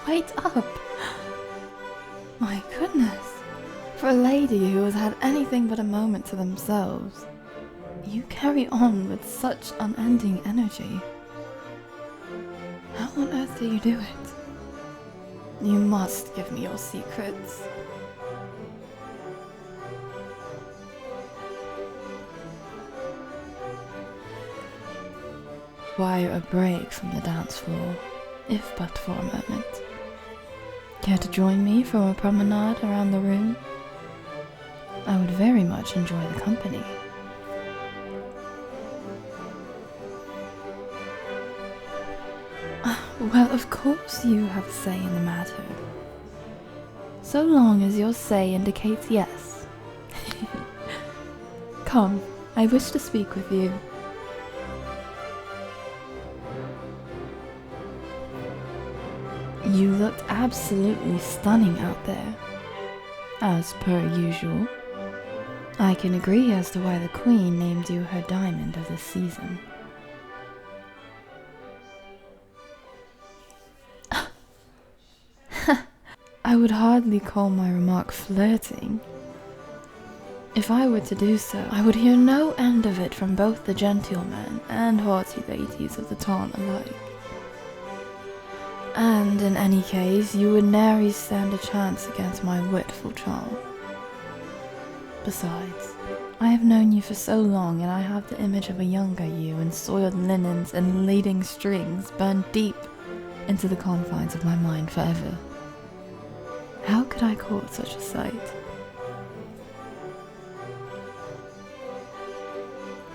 wait up! My goodness, for a lady who has had anything but a moment to themselves, you carry on with such unending energy. How on earth do you do it? You must give me your secrets. Require a break from the dance floor, if but for a moment. Care to join me for a promenade around the room? I would very much enjoy the company. Well, of course you have a say in the matter. So long as your say indicates yes. Come, I wish to speak with you. You looked absolutely stunning out there, as per usual. I can agree as to why the Queen named you her diamond of the season. I would hardly call my remark flirting. If I were to do so, I would hear no end of it from both the gentlemen and haughty ladies of the town alike. And in any case, you would nary stand a chance against my witful charm. Besides, I have known you for so long, and I have the image of a younger you in soiled linens and leading strings burned deep into the confines of my mind forever. How could I court such a sight?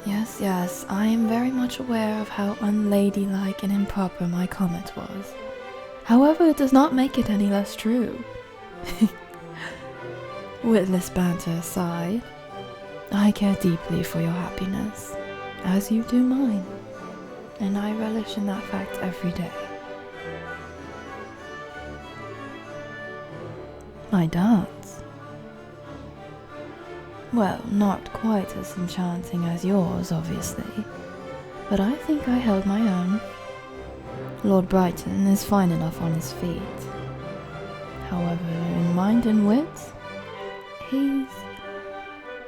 Yes, I am very much aware of how unladylike and improper my comment was. However, it does not make it any less true. Witless banter aside, I care deeply for your happiness, as you do mine, and I relish in that fact every day. My dance? Well, not quite as enchanting as yours, obviously, but I think I held my own. Lord Brighton is fine enough on his feet. However, in mind and wit, he's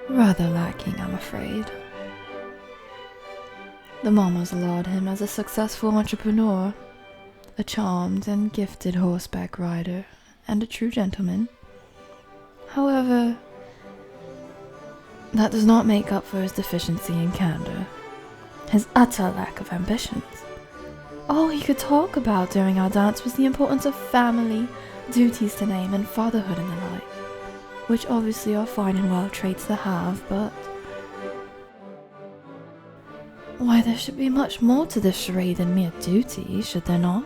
rather lacking, I'm afraid. The mamas laud him as a successful entrepreneur, a charmed and gifted horseback rider, and a true gentleman. However, that does not make up for his deficiency in candor, his utter lack of ambitions. All he could talk about during our dance was the importance of family, duties to name, and fatherhood and the like, which obviously are fine and well traits to have, but why, there should be much more to this charade than mere duty, should there not?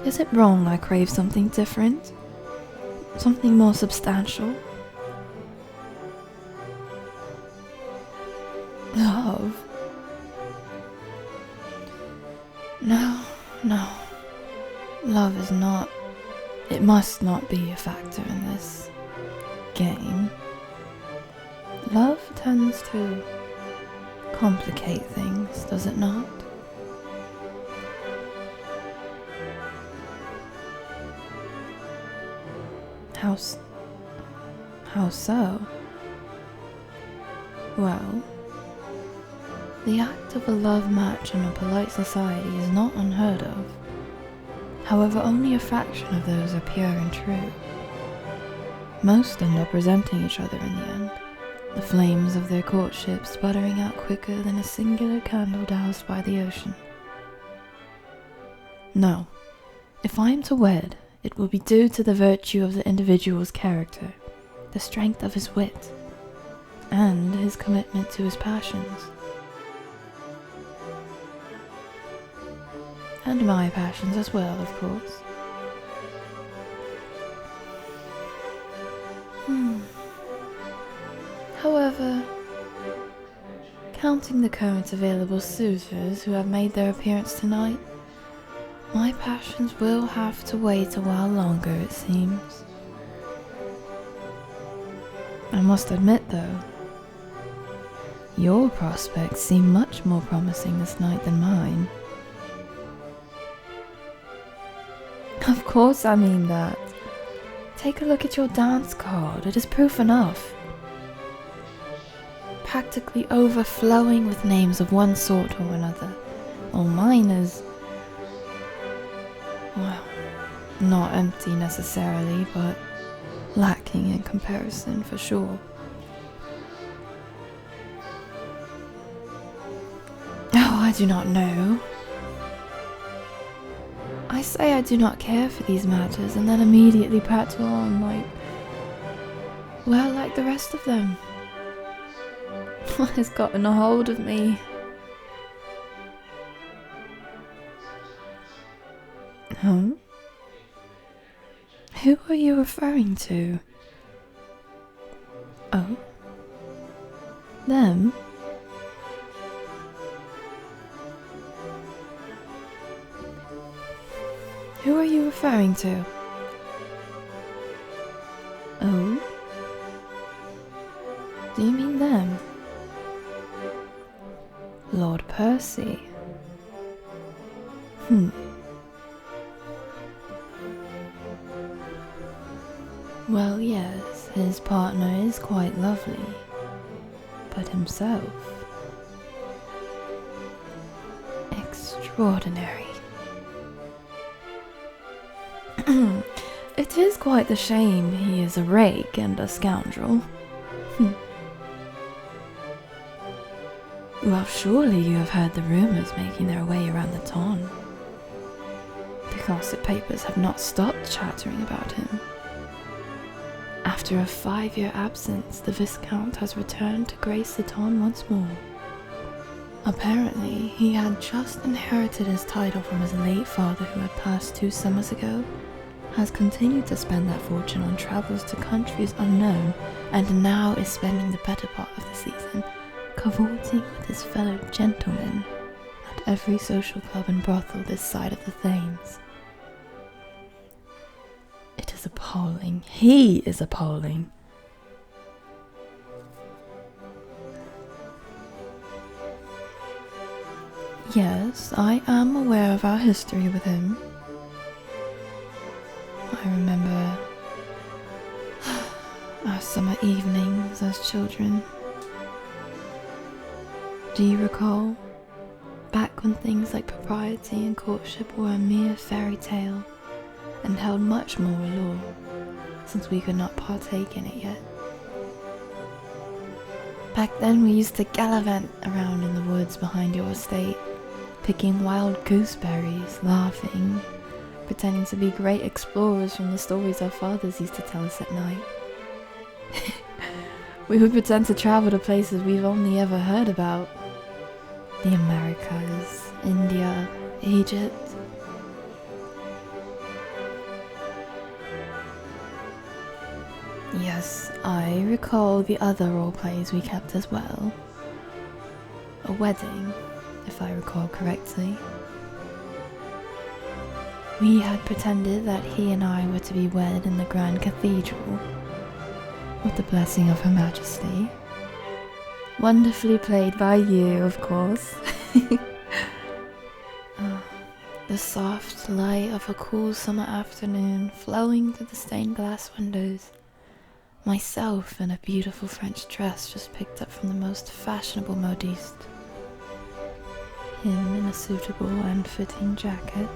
Is it wrong I crave something different? Something more substantial? Love? No. Love is not, it must not be a factor in this game. Love tends to complicate things, does it not? How so? Well, the act of a love match in a polite society is not unheard of. However, only a fraction of those are pure and true. Most end up resenting each other in the end, the flames of their courtship sputtering out quicker than a singular candle doused by the ocean. No, if I am to wed, it will be due to the virtue of the individual's character, the strength of his wit, and his commitment to his passions. And my passions as well, of course. However, counting the current available suitors who have made their appearance tonight, my passions will have to wait a while longer, it seems. I must admit, though, your prospects seem much more promising this night than mine. Of course I mean that. Take a look at your dance card, it is proof enough. Practically overflowing with names of one sort or another. Well, mine is, well, not empty necessarily, but lacking in comparison for sure. Oh, I do not know. I say I do not care for these matters and then immediately prattle on like the rest of them. What has gotten a hold of me? Huh? Who are you referring to? Oh? Them? Who are you referring to? Oh? Do you mean them? Lord Percy? Well, yes, his partner is quite lovely, but himself, extraordinary. It is quite the shame he is a rake and a scoundrel. Well, surely you have heard the rumours making their way around the town. The gossip papers have not stopped chattering about him. After a 5-year absence, the Viscount has returned to grace the town once more. Apparently, he had just inherited his title from his late father who had passed 2 summers ago, has continued to spend that fortune on travels to countries unknown, and now is spending the better part of the season cavorting with his fellow gentlemen at every social club and brothel this side of the Thames. It is appalling. He is appalling. Yes, I am aware of our history with him. I remember our summer evenings as children. Do you recall? Back when things like propriety and courtship were a mere fairy tale and held much more allure, since we could not partake in it yet. Back then we used to gallivant around in the woods behind your estate, picking wild gooseberries, laughing, pretending to be great explorers from the stories our fathers used to tell us at night. We would pretend to travel to places we've only ever heard about. The Americas, India, Egypt. Yes, I recall the other role plays we kept as well. A wedding, if I recall correctly. We had pretended that he and I were to be wed in the Grand Cathedral, with the blessing of Her Majesty. Wonderfully played by you, of course. The soft light of a cool summer afternoon flowing through the stained glass windows. Myself in a beautiful French dress just picked up from the most fashionable modiste. Him in a suitable and fitting jacket.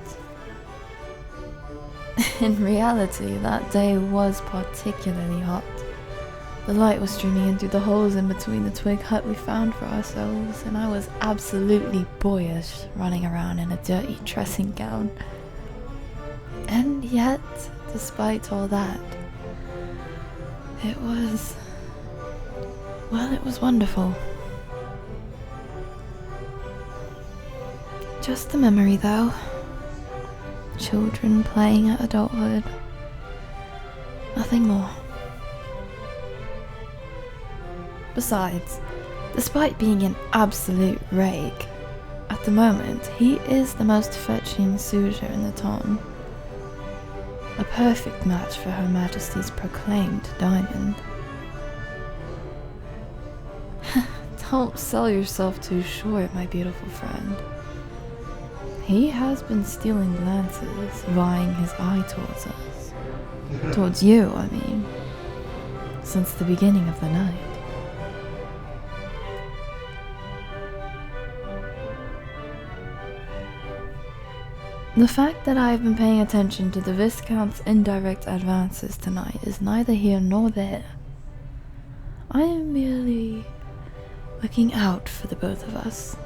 In reality, that day was particularly hot. The light was streaming in through the holes in between the twig hut we found for ourselves, and I was absolutely boyish, running around in a dirty dressing gown. And yet, despite all that, it was wonderful. Just a memory, though. Children playing at adulthood. Nothing more. Besides, despite being an absolute rake, at the moment he is the most fetching suitor in the town. A perfect match for Her Majesty's proclaimed diamond. Don't sell yourself too short, my beautiful friend. He has been stealing glances, vying his eye towards us. Towards you, I mean. Since the beginning of the night. The fact that I have been paying attention to the Viscount's indirect advances tonight is neither here nor there. I am merely looking out for the both of us.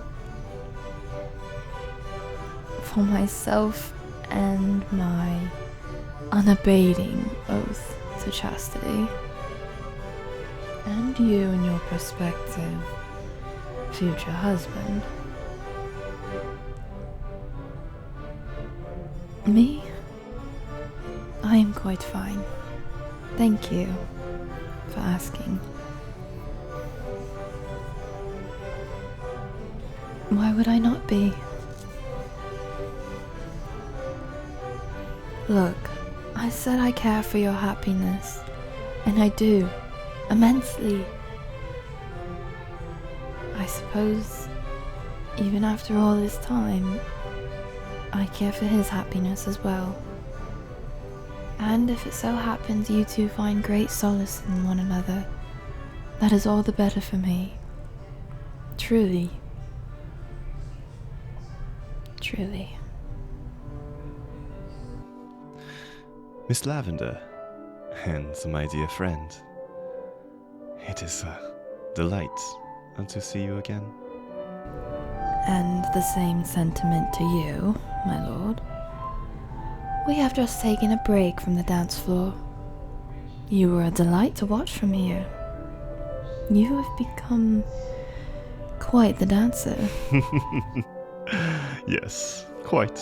For myself and my unabating oath to chastity. And you and your prospective future husband. Me? I am quite fine. Thank you for asking. Why would I not be? Look, I said I care for your happiness, and I do, immensely. I suppose, even after all this time, I care for his happiness as well. And if it so happens you two find great solace in one another, that is all the better for me. Truly. Truly. Miss Lavender, and my dear friend, it is a delight to see you again. And the same sentiment to you, my lord. We have just taken a break from the dance floor. You were a delight to watch from here. You have become quite the dancer. Yes, quite.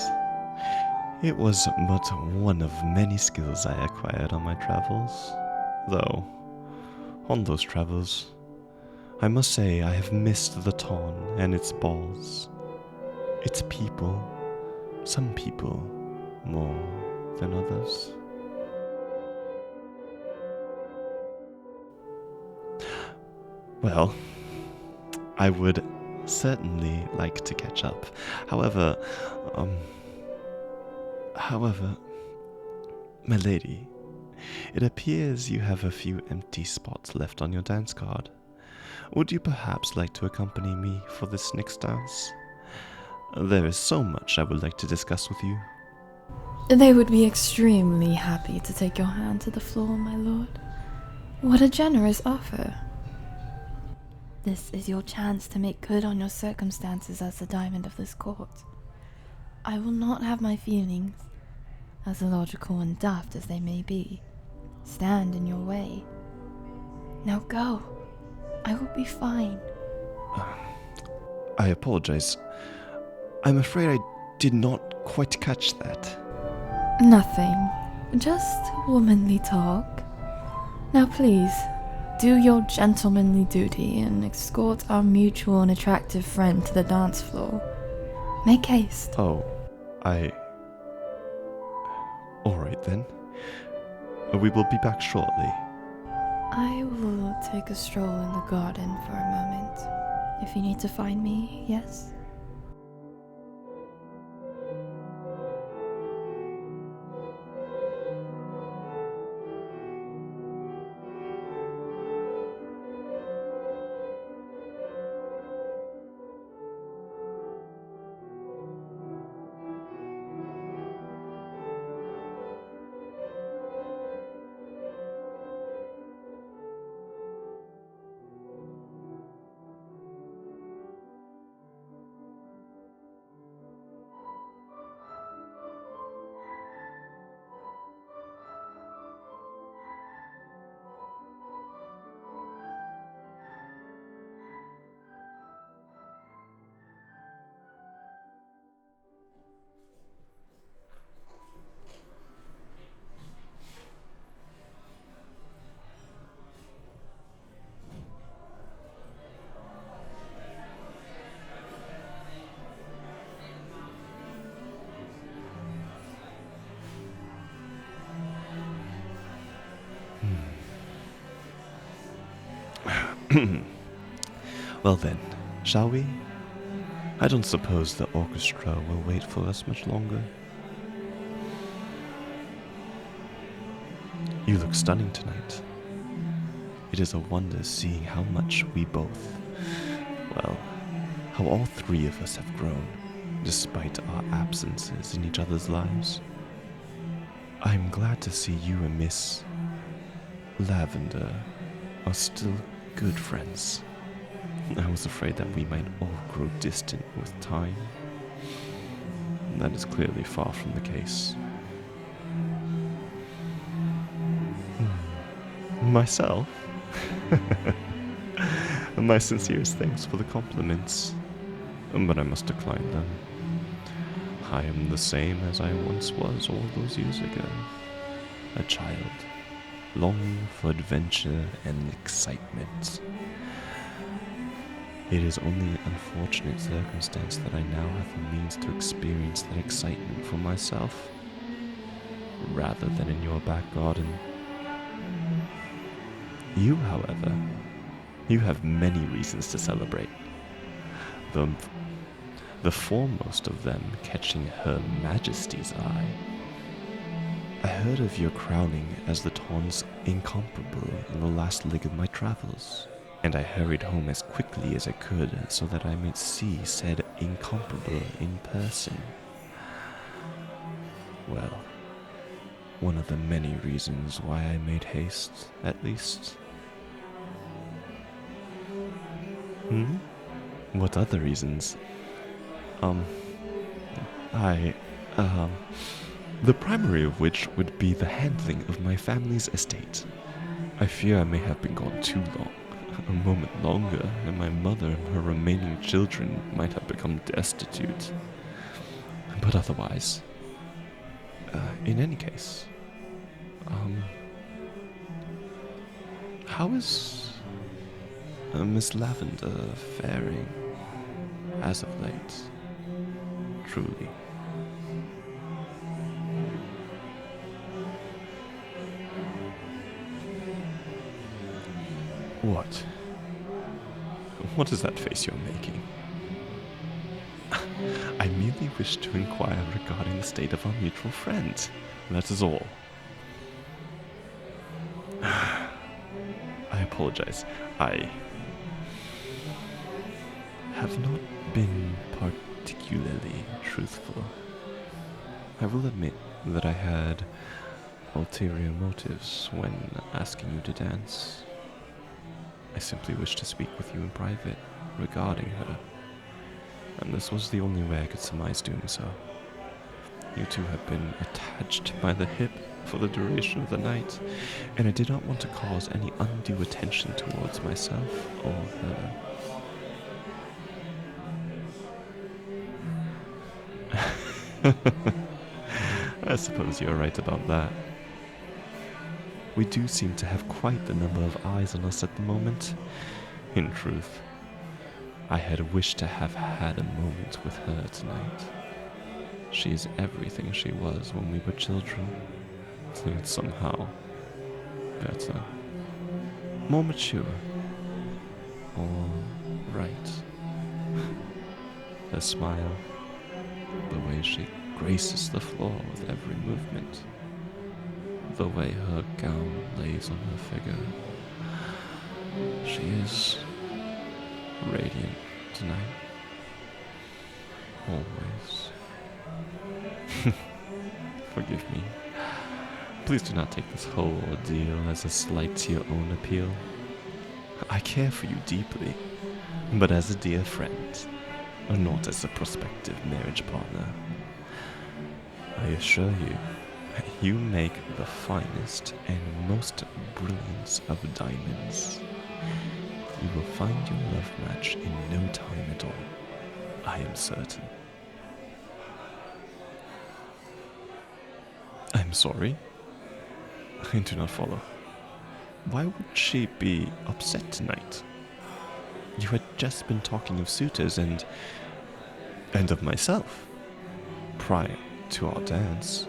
It was but one of many skills I acquired on my travels. Though, on those travels, I must say I have missed the town and its balls. Its people, some people, more than others. Well, I would certainly like to catch up. However, my lady, it appears you have a few empty spots left on your dance card. Would you perhaps like to accompany me for this next dance? There is so much I would like to discuss with you. They would be extremely happy to take your hand to the floor, my lord. What a generous offer. This is your chance to make good on your circumstances as the diamond of this court. I will not have my feelings, as illogical and daft as they may be, stand in your way. Now go. I will be fine. I apologize. I'm afraid I did not quite catch that. Nothing. Just womanly talk. Now please, do your gentlemanly duty and escort our mutual and attractive friend to the dance floor. Make haste. Oh, Alright then. We will be back shortly. I will take a stroll in the garden for a moment. If you need to find me, yes? Well then, shall we? I don't suppose the orchestra will wait for us much longer. You look stunning tonight. It is a wonder seeing how much we both, well, how all three of us have grown, despite our absences in each other's lives. I'm glad to see you and Miss Lavender are still good friends. I was afraid that we might all grow distant with time. That is clearly far from the case. Myself? My sincerest thanks for the compliments, but I must decline them. I am the same as I once was all those years ago. A child, longing for adventure and excitement. It is only an unfortunate circumstance that I now have the means to experience that excitement for myself, rather than in your back garden. You, however, you have many reasons to celebrate. The foremost of them catching Her Majesty's eye. I heard of your crowning as the Tawn's incomparable in the last leg of my travels, and I hurried home as quickly as I could so that I might see said incomparable in person. Well, one of the many reasons why I made haste, at least. What other reasons? The primary of which would be the handling of my family's estate. I fear I may have been gone too long. A moment longer, and my mother and her remaining children might have become destitute. But otherwise, in any case, how is Miss Lavender faring as of late? Truly. What? What is that face you're making? I merely wish to inquire regarding the state of our mutual friend. That is all. I apologize. I have not been particularly truthful. I will admit that I had ulterior motives when asking you to dance. I simply wished to speak with you in private regarding her, and this was the only way I could surmise doing so. You two have been attached by the hip for the duration of the night, and I did not want to cause any undue attention towards myself or her. I suppose you're right about that. We do seem to have quite the number of eyes on us at the moment. In truth, I had wished to have had a moment with her tonight. She is everything she was when we were children, yet somehow better, more mature, all right. Her smile, the way she graces the floor with every movement, the way her gown lays on her figure. She is radiant tonight. Always. Forgive me. Please do not take this whole ordeal as a slight to your own appeal. I care for you deeply, but as a dear friend, not as a prospective marriage partner. I assure you, you make the finest and most brilliant of diamonds. You will find your love match in no time at all, I am certain. I'm sorry? I do not follow. Why would she be upset tonight? You had just been talking of suitors and of myself prior to our dance.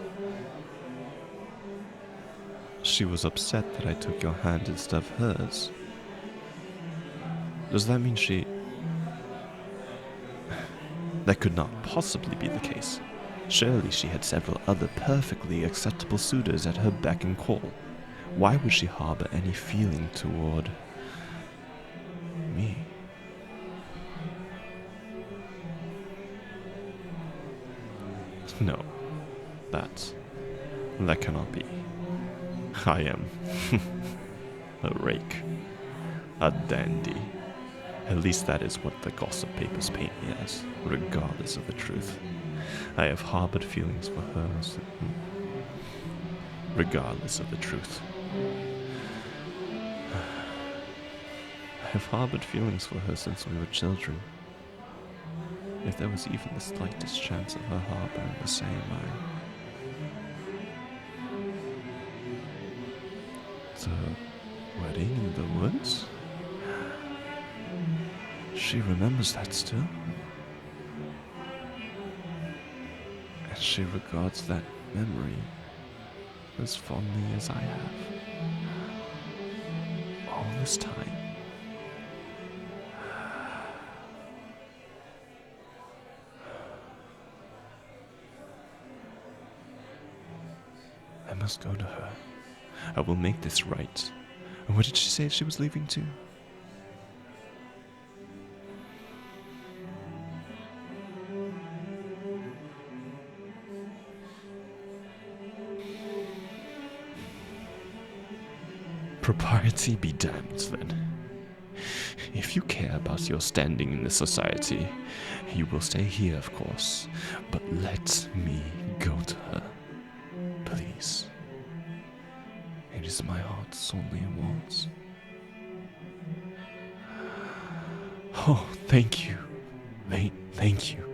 She was upset that I took your hand instead of hers. Does that mean she... That could not possibly be the case. Surely she had several other perfectly acceptable suitors at her beck and call. Why would she harbor any feeling toward me? No, that cannot be. I am a rake, a dandy. At least that is what the gossip papers paint me as, regardless of the truth. I have harbored feelings for her, regardless of the truth. I have harbored feelings for her since we were children. If there was even the slightest chance of her harboring the same, The wedding in the woods? She remembers that still. And she regards that memory as fondly as I have. All this time. I must go to her. I will make this right. And where did she say she was leaving to? Propriety be damned, then. If you care about your standing in this society, you will stay here, of course. But let me go to her. Please. It is my heart's only wants. Oh, thank you. Thank you.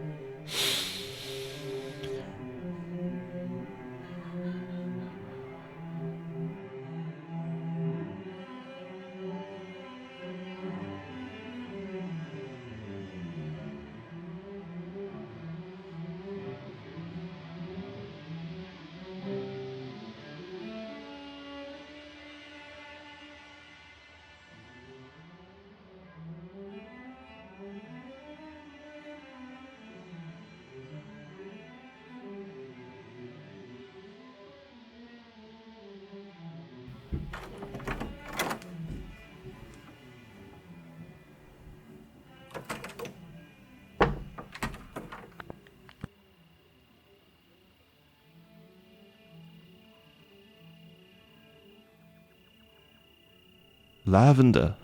Lavender.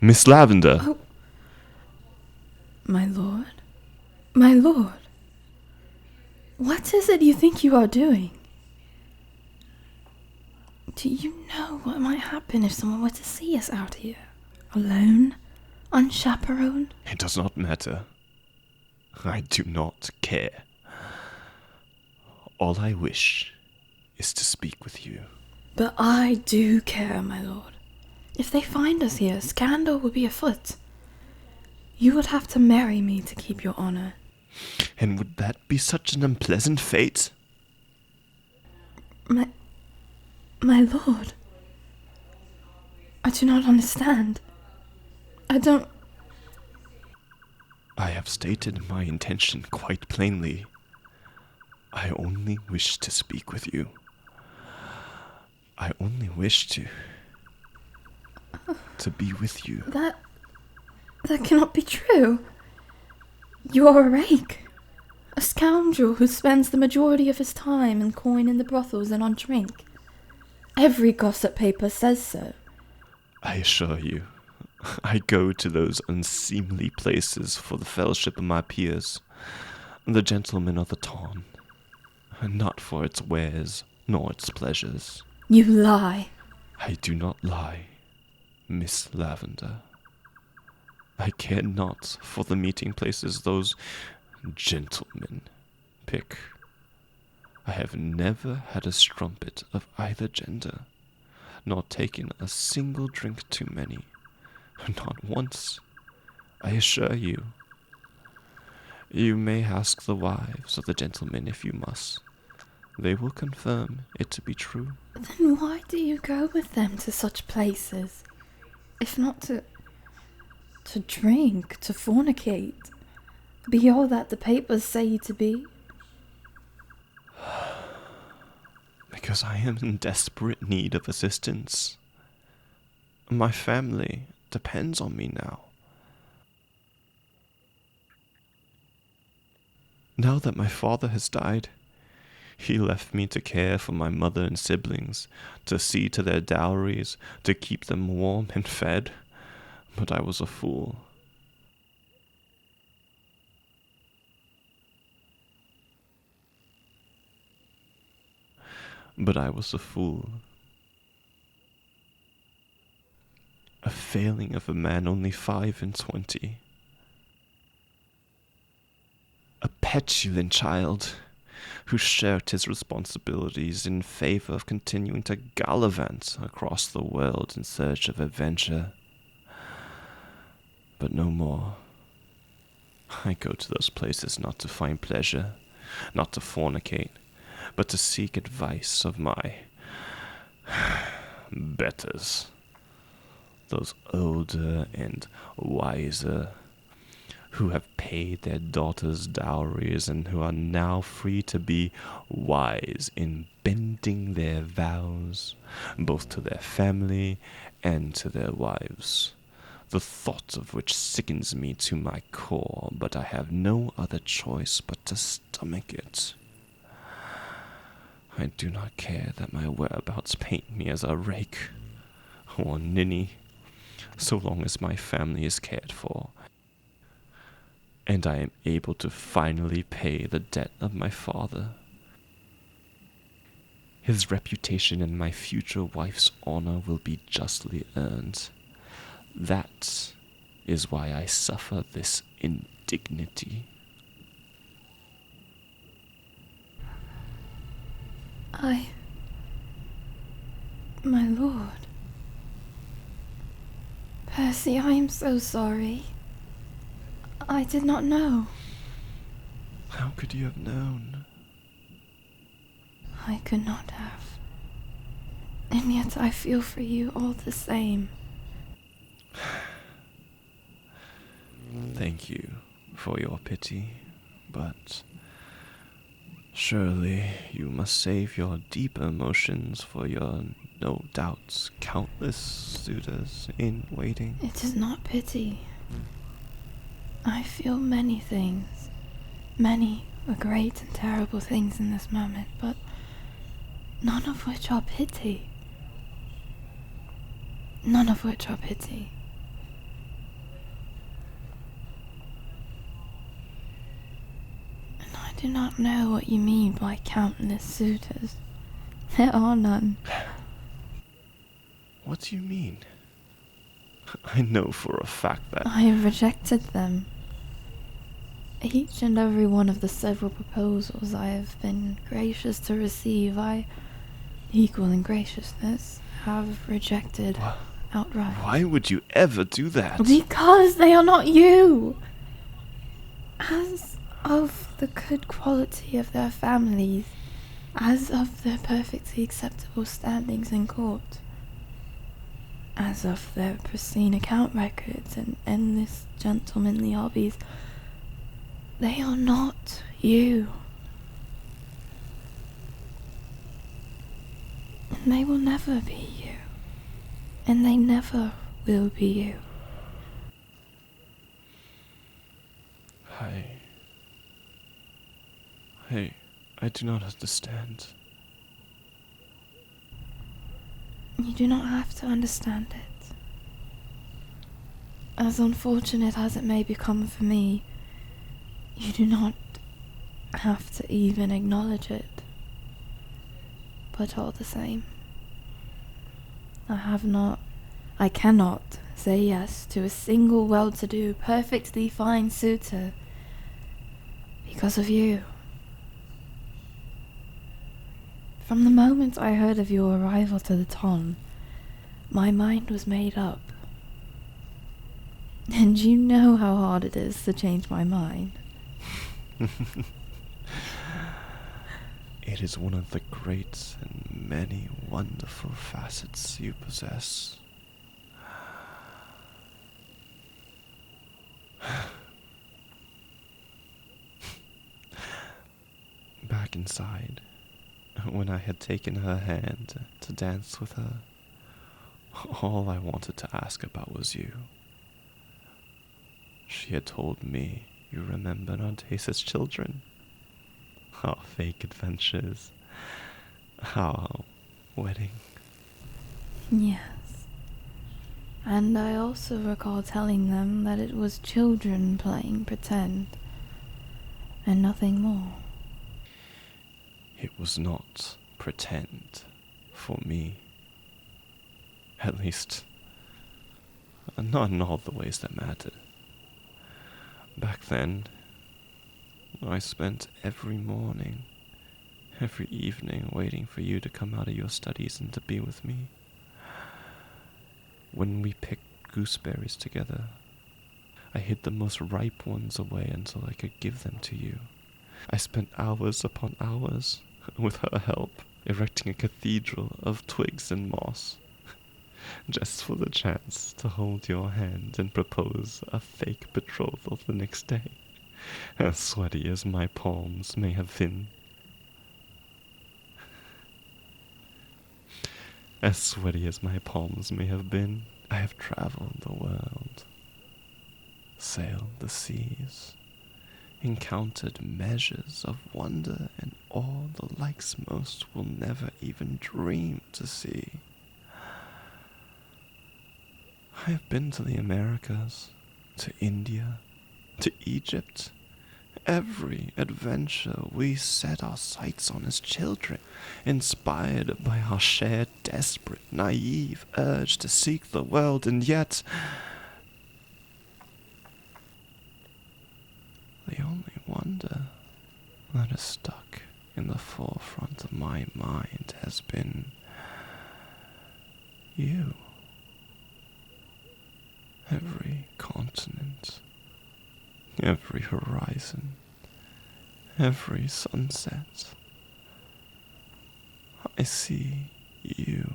Miss Lavender. Oh. My lord? My lord? What is it you think you are doing? Do you know what might happen if someone were to see us out here? Alone? Unchaperoned? It does not matter. I do not care. All I wish is to speak with you. But I do care, my lord. If they find us here, scandal will be afoot. You would have to marry me to keep your honor. And would that be such an unpleasant fate? My lord. I do not understand. I have stated my intention quite plainly. I only wish to speak with you. I only wish to be with you. That cannot be true. You are a rake. A scoundrel who spends the majority of his time in coin in the brothels and on drink. Every gossip paper says so. I assure you, I go to those unseemly places for the fellowship of my peers, the gentlemen of the town, and not for its wares nor its pleasures. You lie. I do not lie, Miss Lavender. I care not for the meeting places those gentlemen pick. I have never had a strumpet of either gender, nor taken a single drink too many. Not once, I assure you. You may ask the wives of the gentlemen if you must. They will confirm it to be true. Then why do you go with them to such places? If not to drink, to fornicate. Be all that the papers say you to be? Because I am in desperate need of assistance. My family depends on me now. Now that my father has died, he left me to care for my mother and siblings, to see to their dowries, to keep them warm and fed. But I was a fool. A failing of a man only 25. A petulant child who shirked his responsibilities in favor of continuing to gallivant across the world in search of adventure. But no more. I go to those places not to find pleasure, not to fornicate, but to seek advice of my betters, those older and wiser, who have paid their daughters' dowries and who are now free to be wise in bending their vows, both to their family and to their wives. The thought of which sickens me to my core, but I have no other choice but to stomach it. I do not care that my whereabouts paint me as a rake or ninny, so long as my family is cared for, and I am able to finally pay the debt of my father. His reputation and my future wife's honor will be justly earned. That is why I suffer this indignity. My lord. Percy, I am so sorry. I did not know. How could you have known? I could not have. And yet I feel for you all the same. Thank you for your pity, but surely you must save your deep emotions for your, no doubt, countless suitors in waiting. It is not pity. I feel many things. Many great and terrible things in this moment, but none of which are pity. None of which are pity. And I do not know what you mean by countless suitors. There are none. What do you mean? I know for a fact that I have rejected them. Each and every one of the several proposals I have been gracious to receive, I, equal in graciousness, have rejected outright. Why would you ever do that? Because they are not you! As of the good quality of their families, as of their perfectly acceptable standings in court, as of their pristine account records and endless gentlemanly hobbies, they are not you. And they will never be you. And they never will be you. I do not understand. You do not have to understand it. As unfortunate as it may become for me, you do not have to even acknowledge it. But all the same, I cannot say yes to a single well-to-do, perfectly fine suitor because of you. From the moment I heard of your arrival to the Ton, my mind was made up. And you know how hard it is to change my mind. It is one of the great and many wonderful facets you possess. back inside, when I had taken her hand to dance with her, all I wanted to ask about was you. She had told me you remembered our days as children, our fake adventures, our wedding. Yes. And I also recall telling them that it was children playing pretend, and nothing more. It was not pretend for me. At least, not in all the ways that mattered. Back then, I spent every morning, every evening waiting for you to come out of your studies and to be with me. When we picked gooseberries together, I hid the most ripe ones away until I could give them to you. I spent hours upon hours, with her help, erecting a cathedral of twigs and moss, just for the chance to hold your hand and propose a fake betrothal the next day, as sweaty as my palms may have been. As sweaty as my palms may have been, I have traveled the world, sailed the seas, encountered measures of wonder and awe the likes most will never even dream to see. I have been to the Americas, to India, to Egypt. Every adventure we set our sights on as children, inspired by our shared desperate, naive urge to seek the world, and yet the only wonder that has stuck in the forefront of my mind has been you. Every continent, every horizon, every sunset, I see you.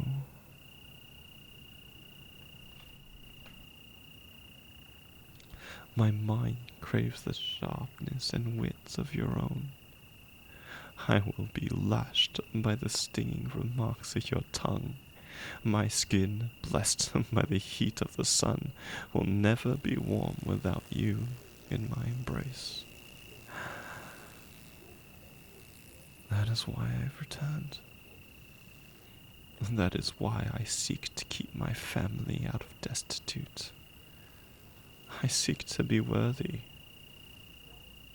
My mind craves the sharpness and wit of your own. I will be lashed by the stinging remarks of your tongue. My skin, blessed by the heat of the sun, will never be warm without you in my embrace. That is why I've returned. That is why I seek to keep my family out of destitute. I seek to be worthy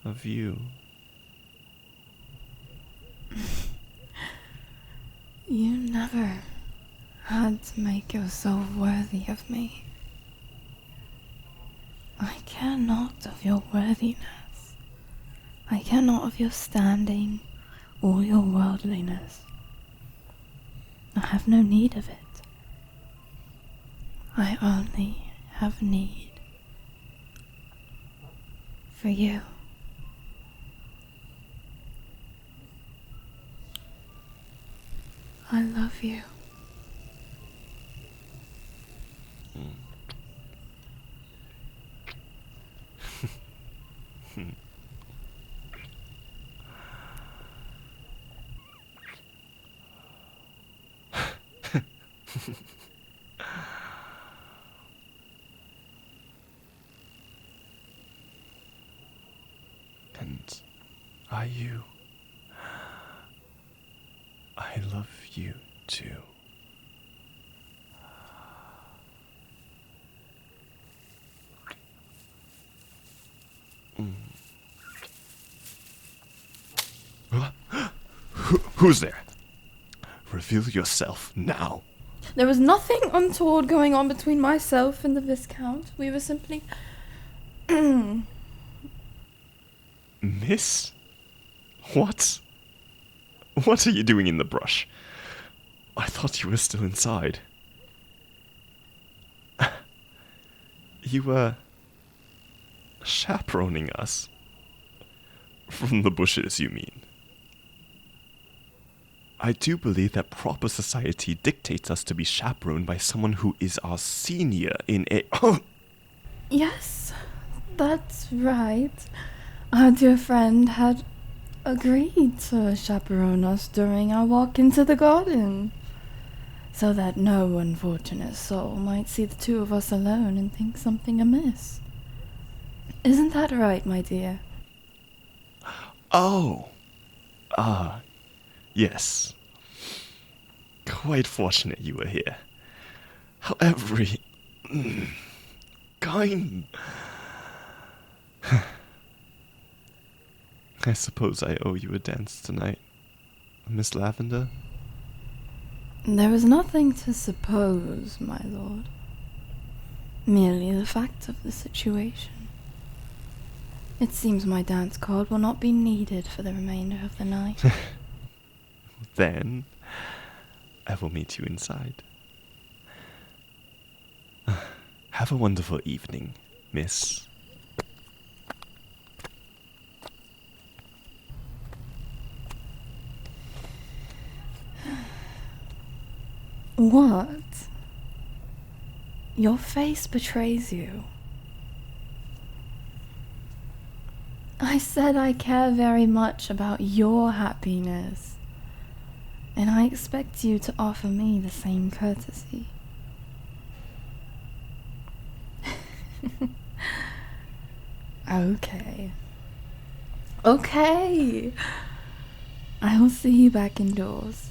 of you. You never had to make yourself worthy of me. I care not of your worthiness. I care not of your standing or your worldliness. I have no need of it. I only have need for you. I love you. And are you? I love you too. Who's there? Reveal yourself now. There was nothing untoward going on between myself and the Viscount. We were simply... Miss? What? What are you doing in the brush? I thought you were still inside. You were chaperoning us. From the bushes, you mean? I do believe that proper society dictates us to be chaperoned by someone who is our senior in a... Oh! Yes, that's right. Our dear friend had agreed to chaperone us during our walk into the garden, so that no unfortunate soul might see the two of us alone and think something amiss. Isn't that right, my dear? Oh! Yes. Quite fortunate you were here. How every... kind... I suppose I owe you a dance tonight, Miss Lavender? There is nothing to suppose, my lord. Merely the fact of the situation. It seems my dance card will not be needed for the remainder of the night. Then, I will meet you inside. Have a wonderful evening, miss. What? Your face betrays you. I said I care very much about your happiness, and I expect you to offer me the same courtesy. Okay. Okay. I will see you back indoors.